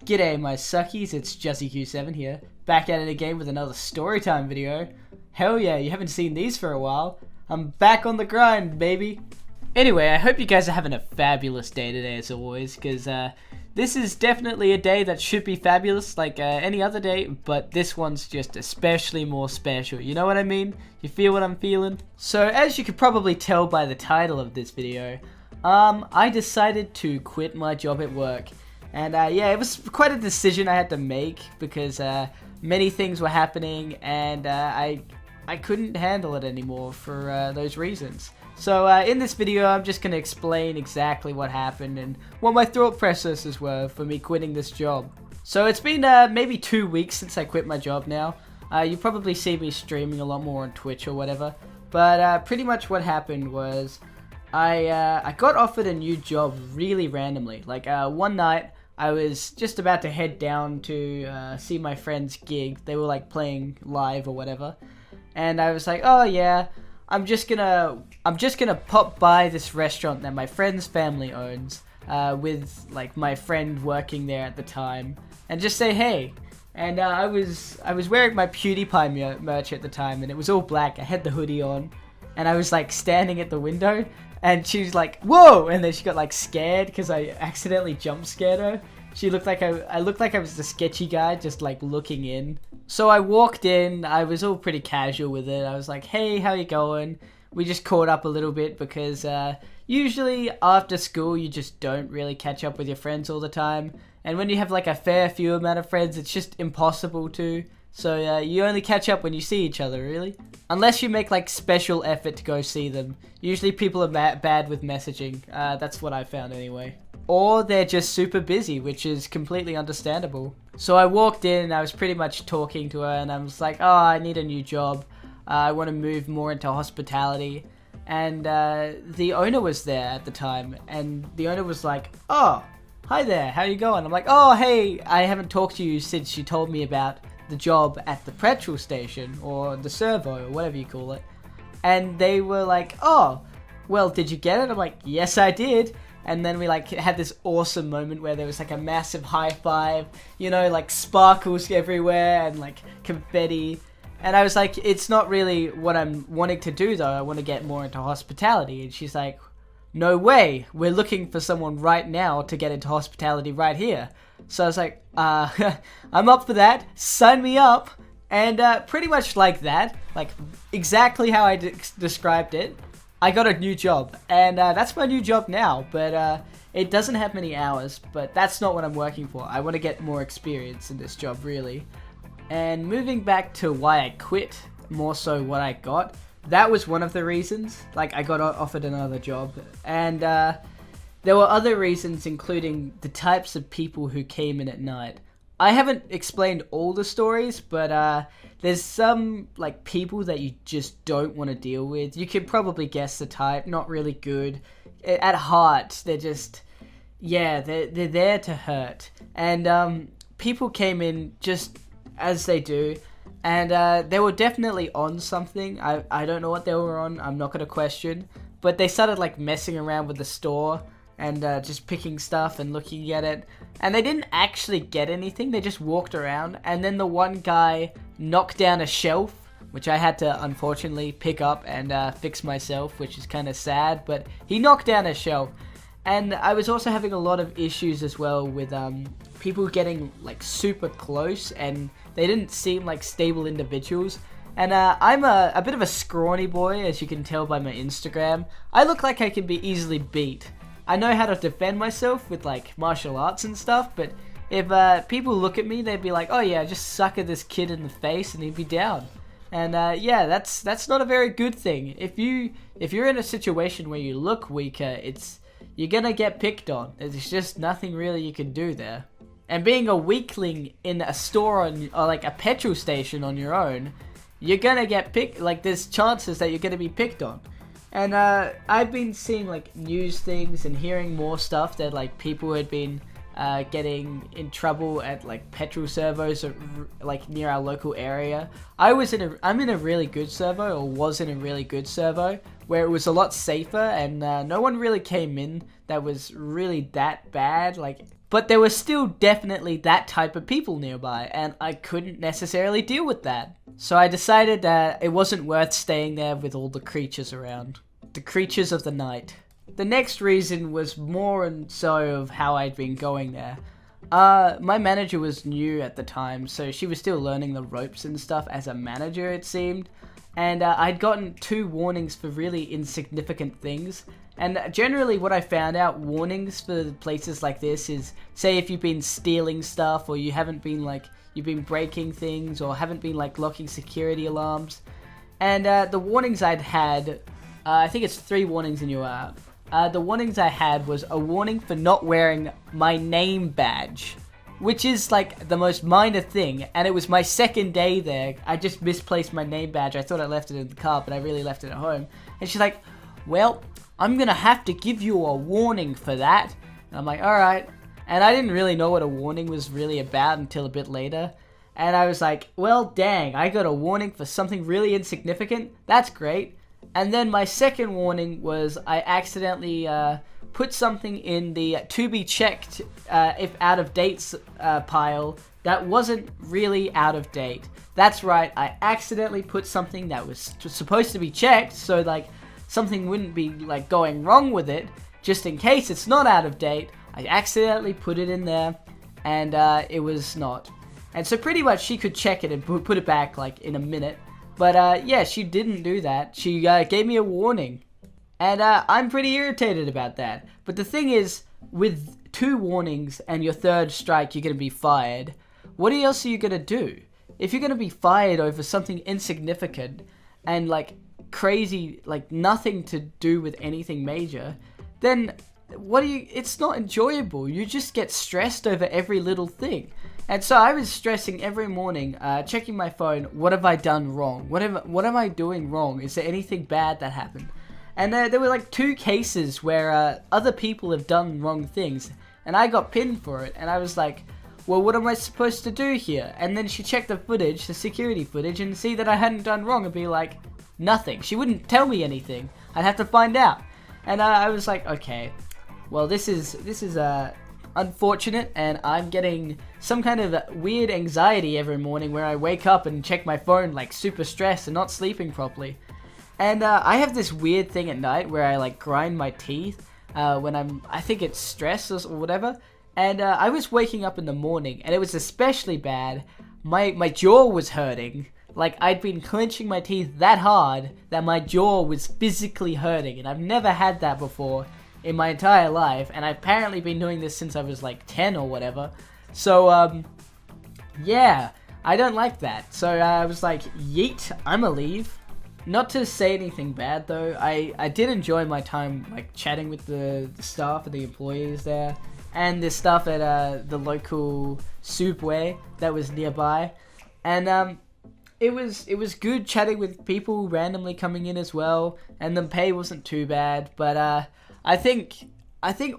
G'day my suckies, it's JessieQ7 here, back at it again with another storytime video. Hell yeah, you haven't seen these for a while. I'm back on the grind, baby. Anyway, I hope you guys are having a fabulous day today as always, because this is definitely a day that should be fabulous like any other day, but this one's just especially more special, you know what I mean? You feel what I'm feeling? So as you could probably tell by the title of this video, I decided to quit my job at work. And yeah, it was quite a decision I had to make because many things were happening and I couldn't handle it anymore for those reasons. So in this video, I'm just going to explain exactly what happened and what my thought processes were for me quitting this job. So it's been maybe 2 weeks since I quit my job now. You probably see me streaming a lot more on Twitch or whatever. But pretty much what happened was I got offered a new job really randomly. Like one night, I was just about to head down to see my friend's gig. They were like playing live or whatever. And I was like, oh yeah, I'm just gonna pop by this restaurant that my friend's family owns with like my friend working there at the time and just say hey. And I was wearing my PewDiePie merch at the time and it was all black. I had the hoodie on and I was like standing at the window. And she was like, whoa! And then she got like scared because I accidentally jump scared her. She looked like I looked like I was the sketchy guy just like looking in. So I walked in, I was all pretty casual with it. I was like, hey, how you going? We just caught up a little bit because usually after school you just don't really catch up with your friends all the time. And when you have like a fair few amount of friends, it's just impossible to. So you only catch up when you see each other, really. Unless you make like special effort to go see them. Usually people are bad with messaging. That's what I found anyway. Or they're just super busy, which is completely understandable. So I walked in and I was pretty much talking to her and I was like, oh, I need a new job. I want to move more into hospitality. And the owner was there at the time and the owner was like, oh, hi there, how you going? I'm like, oh, hey, I haven't talked to you since you told me about the job at the petrol station or the servo or whatever you call it. And they were like, oh, well, did you get it? I'm like, yes, I did. And then we like had this awesome moment where there was like a massive high five, you know, like sparkles everywhere and like confetti. And I was like, it's not really what I'm wanting to do though. I want to get more into hospitality. And she's like, no way. We're looking for someone right now to get into hospitality right here. So I was like, I'm up for that. Sign me up. And pretty much like that, like exactly how I described it, I got a new job. And that's my new job now. But it doesn't have many hours. But that's not what I'm working for. I want to get more experience in this job, really. And moving back to why I quit, more so what I got, that was one of the reasons. Like, I got offered another job. And there were other reasons, including the types of people who came in at night. I haven't explained all the stories, but there's some like people that you just don't want to deal with. You can probably guess the type. Not really good. At heart, they're just, yeah, they're there to hurt. And people came in just as they do. And they were definitely on something. I don't know what they were on. I'm not going to question. But they started like messing around with the store and just picking stuff and looking at it. And they didn't actually get anything. They just walked around. And then the one guy knocked down a shelf, which I had to unfortunately pick up and fix myself, which is kind of sad. But he knocked down a shelf. And I was also having a lot of issues as well with people getting like super close and they didn't seem like stable individuals. And I'm a bit of a scrawny boy, as you can tell by my Instagram. I look like I can be easily beat. I know how to defend myself with like martial arts and stuff, but if people look at me, they'd be like, oh yeah, just sucker this kid in the face and he'd be down. And yeah, that's not a very good thing. If you're in a situation where you look weaker, you're gonna get picked on. There's just nothing really you can do there. And being a weakling in a store or like a petrol station on your own, you're gonna get picked. Like there's chances that you're gonna be picked on. And I've been seeing like news things and hearing more stuff that like people had been getting in trouble at like petrol servos or, like near our local area. I'm in a really good servo, or was in a really good servo, where it was a lot safer and no one really came in that was really that bad. Like But there was still definitely that type of people nearby, and I couldn't necessarily deal with that. So I decided that it wasn't worth staying there with all the creatures around. The creatures of the night. The next reason was more and so of how I'd been going there. My manager was new at the time, so she was still learning the ropes and stuff as a manager, it seemed. And I'd gotten 2 warnings for really insignificant things. And generally what I found out, warnings for places like this is, say if you've been stealing stuff, or you haven't been like, you've been breaking things, or haven't been like locking security alarms. And the warnings I'd had, I think it's 3 warnings in your app. The warnings I had was a warning for not wearing my name badge, which is like the most minor thing, and it was my second day there. I just misplaced my name badge. I thought I left it in the car, but I really left it at home. And she's like, well, I'm gonna have to give you a warning for that. And I'm like, alright. And I didn't really know what a warning was really about until a bit later. And I was like, well, dang, I got a warning for something really insignificant? That's great. And then my second warning was I accidentally put something in the to be checked if out of dates pile that wasn't really out of date. That's right, I accidentally put something that was supposed to be checked, so like something wouldn't be like going wrong with it, just in case it's not out of date. I accidentally put it in there, and it was not. And so pretty much she could check it and put it back like in a minute. But yeah, she didn't do that. She gave me a warning. And I'm pretty irritated about that. But the thing is, with 2 warnings and your 3rd strike, you're going to be fired. What else are you going to do? If you're going to be fired over something insignificant and like crazy, like nothing to do with anything major, then it's not enjoyable. You just get stressed over every little thing. And so I was stressing every morning, checking my phone, what have I done wrong? What am I doing wrong? Is there anything bad that happened? And there were like 2 cases where other people have done wrong things, and I got pinned for it, and I was like, well, what am I supposed to do here? And then she checked the footage, the security footage, and see that I hadn't done wrong and be like, nothing. She wouldn't tell me anything. I'd have to find out. And I was like, okay, well, this is unfortunate, and I'm getting some kind of weird anxiety every morning where I wake up and check my phone like super stressed and not sleeping properly. And I have this weird thing at night where I like grind my teeth when I think it's stress or whatever. And I was waking up in the morning, and it was especially bad. My jaw was hurting. Like, I'd been clenching my teeth that hard that my jaw was physically hurting, and I've never had that before in my entire life, and I've apparently been doing this since I was like 10 or whatever. So, yeah, I don't like that. So I was like, yeet, I'ma leave. Not to say anything bad though, I did enjoy my time like chatting with the staff and the employees there, and the stuff at the local Subway that was nearby. And it was good chatting with people randomly coming in as well, and the pay wasn't too bad, but I think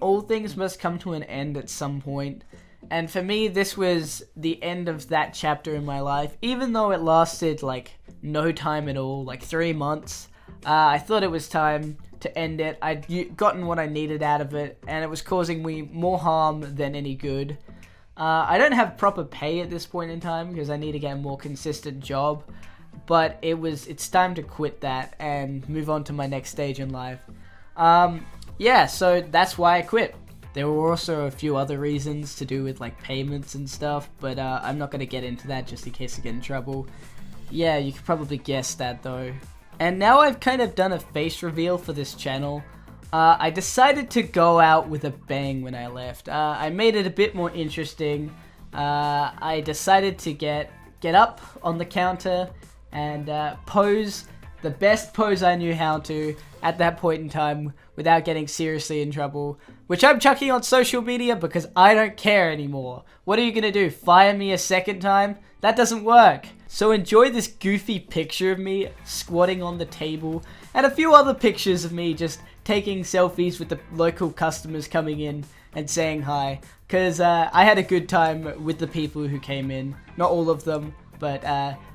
all things must come to an end at some point. And for me, this was the end of that chapter in my life, even though it lasted like no time at all, like 3 months. I thought it was time to end it. I'd gotten what I needed out of it, and it was causing me more harm than any good. I don't have proper pay at this point in time because I need to get a more consistent job, but it's time to quit that and move on to my next stage in life. Yeah, so that's why I quit. There were also a few other reasons to do with like payments and stuff, but I'm not going to get into that just in case I get in trouble. Yeah, you could probably guess that though. And now I've kind of done a face reveal for this channel. I decided to go out with a bang when I left. I made it a bit more interesting. I decided to get up on the counter and pose the best pose I knew how to at that point in time without getting seriously in trouble, which I'm chucking on social media because I don't care anymore. What are you gonna do, fire me a second time? That doesn't work. So enjoy this goofy picture of me squatting on the table, and a few other pictures of me just taking selfies with the local customers coming in and saying hi, because I had a good time with the people who came in. Not all of them, but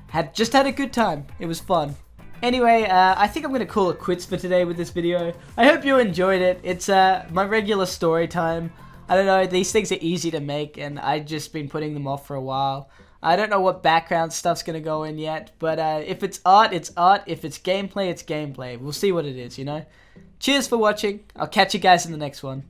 had a good time. It was fun. Anyway, I think I'm going to call it quits for today with this video. I hope you enjoyed it. It's my regular story time. I don't know, these things are easy to make, and I've just been putting them off for a while. I don't know what background stuff's gonna go in yet, but if it's art, it's art. If it's gameplay, it's gameplay. We'll see what it is, you know? Cheers for watching. I'll catch you guys in the next one.